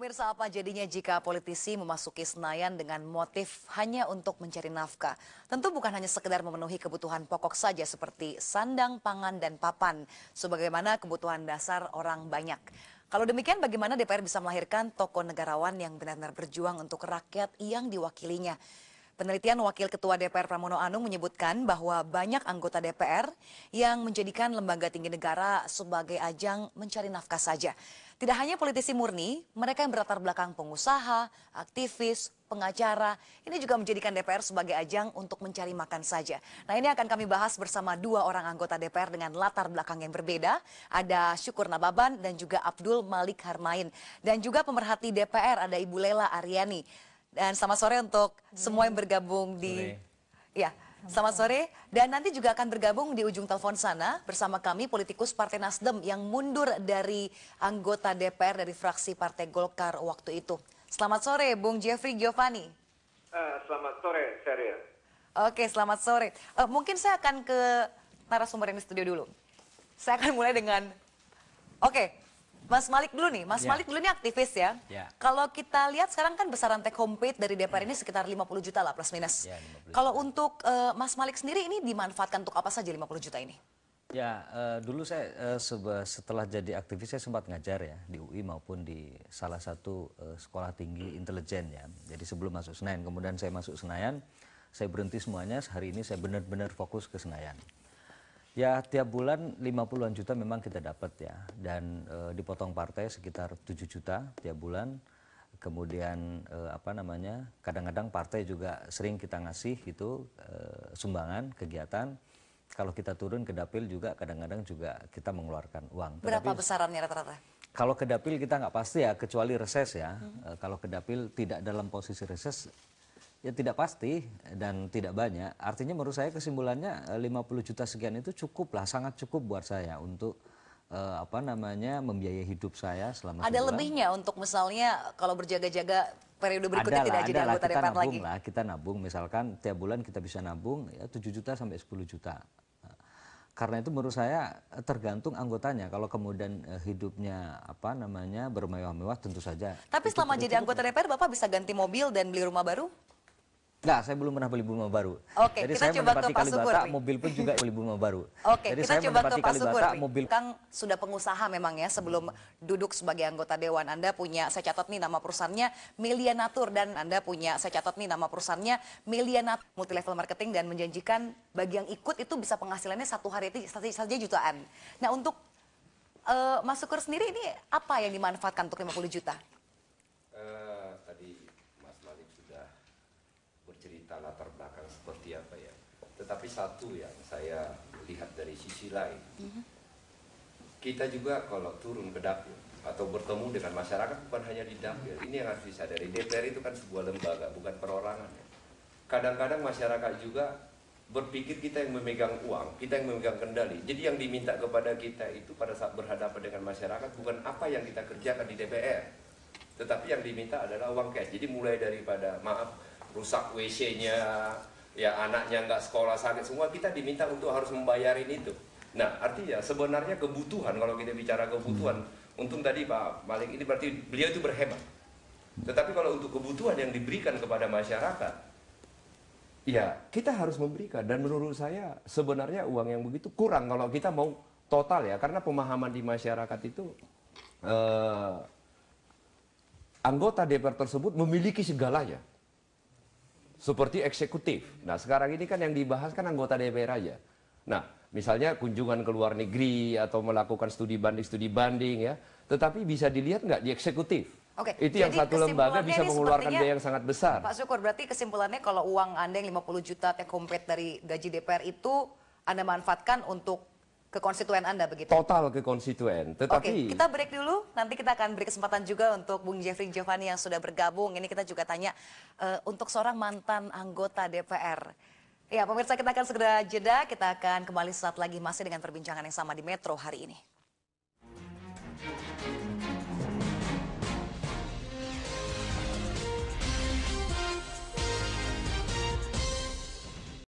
Pemirsa, apa jadinya jika politisi memasuki Senayan dengan motif hanya untuk mencari nafkah? Tentu bukan hanya sekedar memenuhi kebutuhan pokok saja seperti sandang, pangan, dan papan, sebagaimana kebutuhan dasar orang banyak. Kalau demikian, bagaimana DPR bisa melahirkan tokoh negarawan yang benar-benar berjuang untuk rakyat yang diwakilinya? Penelitian Wakil Ketua DPR Pramono Anung menyebutkan bahwa banyak anggota DPR yang menjadikan lembaga tinggi negara sebagai ajang mencari nafkah saja. Tidak hanya politisi murni, mereka yang berlatar belakang pengusaha, aktivis, pengacara, ini juga menjadikan DPR sebagai ajang untuk mencari makan saja. Nah, ini akan kami bahas bersama dua orang anggota DPR dengan latar belakang yang berbeda. Ada Syukur Nababan dan juga Abdul Malik Harmain. Dan juga pemerhati DPR ada Ibu Lela Aryani. Dan selamat sore untuk semua yang bergabung di... Ya, selamat sore. Dan nanti juga akan bergabung di ujung telepon sana bersama kami politikus Partai Nasdem yang mundur dari anggota DPR dari fraksi Partai Golkar waktu itu. Selamat sore, Bung Jeffrey Giovanni. Selamat sore, Sheryl. Oke, selamat sore. Mungkin saya akan ke narasumber yang di studio dulu. Saya akan mulai dengan... Oke. Mas Malik dulu nih, Mas Malik dulu ini aktivis ya. Kalau kita lihat sekarang kan besaran take home paid dari DPR ini sekitar 50 juta lah plus minus. Kalau untuk Mas Malik sendiri ini dimanfaatkan untuk apa saja 50 juta ini? Ya, dulu saya setelah jadi aktivis saya sempat ngajar ya di UI maupun di salah satu sekolah tinggi intelijen ya. Jadi sebelum masuk Senayan, kemudian saya masuk Senayan, saya berhenti semuanya, hari ini saya benar-benar fokus ke Senayan. Ya, tiap bulan 50-an juta memang kita dapat ya, dan dipotong partai sekitar 7 juta tiap bulan. Kemudian kadang-kadang partai juga sering kita ngasih gitu sumbangan kegiatan. Kalau kita turun ke dapil juga kadang-kadang juga kita mengeluarkan uang. Berapa besarannya rata-rata? Kalau ke dapil kita nggak pasti ya, kecuali reses ya. Kalau ke dapil tidak dalam posisi reses, ya tidak pasti dan tidak banyak. Artinya menurut saya kesimpulannya 50 juta sekian itu cukup lah, sangat cukup buat saya untuk membiayai hidup saya selama Ada sebulan. lebihnya untuk misalnya kalau berjaga-jaga periode berikutnya tidak jadi anggota DPR lagi? Kita nabung, misalkan tiap bulan kita bisa nabung ya 7 juta sampai 10 juta. Karena itu menurut saya tergantung anggotanya. Kalau kemudian hidupnya bermewah-mewah tentu saja. Tapi selama jadi anggota DPR Bapak bisa ganti mobil dan beli rumah baru? Enggak, saya belum pernah beli rumah baru. Oke, jadi kita saya coba menempati ke Pak Sukur. Kalibata, mobil pun juga beli rumah baru. Oke, jadi kita saya coba ke Pak Sukur. mobil. Kang sudah pengusaha memang ya sebelum duduk sebagai anggota Dewan. Anda punya, saya catat nih nama perusahaannya Milianatur, dan Anda punya, saya catat nih nama perusahaannya Milianatur, multi level marketing, dan menjanjikan bagi yang ikut itu bisa penghasilannya satu hari itu saja jutaan. Nah, untuk Mas Sukur sendiri ini apa yang dimanfaatkan untuk 50 juta? Tadi Mas Malik sudah bercerita latar belakang seperti apa ya. Tetapi satu yang saya lihat dari sisi lain, kita juga kalau turun ke dapil atau bertemu dengan masyarakat bukan hanya di dapil. Ini yang harus disadari. DPR itu kan sebuah lembaga, bukan perorangan. Kadang-kadang masyarakat juga berpikir kita yang memegang uang, kita yang memegang kendali. Jadi yang diminta kepada kita itu pada saat berhadapan dengan masyarakat bukan apa yang kita kerjakan di DPR, tetapi yang diminta adalah uang cash. Jadi mulai daripada rusak WC-nya, ya anaknya nggak sekolah sakit, semua kita diminta untuk harus membayarin itu. Nah, artinya sebenarnya kebutuhan, kalau kita bicara kebutuhan, untung tadi Pak Malik ini berarti beliau itu berhemat. Tetapi kalau untuk kebutuhan yang diberikan kepada masyarakat, ya kita harus memberikan. Dan menurut saya sebenarnya uang yang begitu kurang kalau kita mau total ya, karena pemahaman di masyarakat itu anggota DPR tersebut memiliki segalanya. Seperti eksekutif. Nah, sekarang ini kan yang dibahas kan anggota DPR aja. Nah, misalnya kunjungan ke luar negeri atau melakukan studi banding ya. Tetapi bisa dilihat nggak di eksekutif. Oke, itu yang satu lembaga bisa mengeluarkan biaya yang sangat besar. Pak Syukur, berarti kesimpulannya kalau uang Anda yang 50 juta take home paid dari gaji DPR itu Anda manfaatkan untuk ke konstituen Anda begitu? Total ke konstituen. Tetapi... Oke, kita break dulu. Nanti kita akan beri kesempatan juga untuk Bung Jeffrey Giovanni yang sudah bergabung. Ini kita juga tanya untuk seorang mantan anggota DPR. Ya, pemirsa, kita akan segera jeda. Kita akan kembali saat lagi masih dengan perbincangan yang sama di Metro hari ini.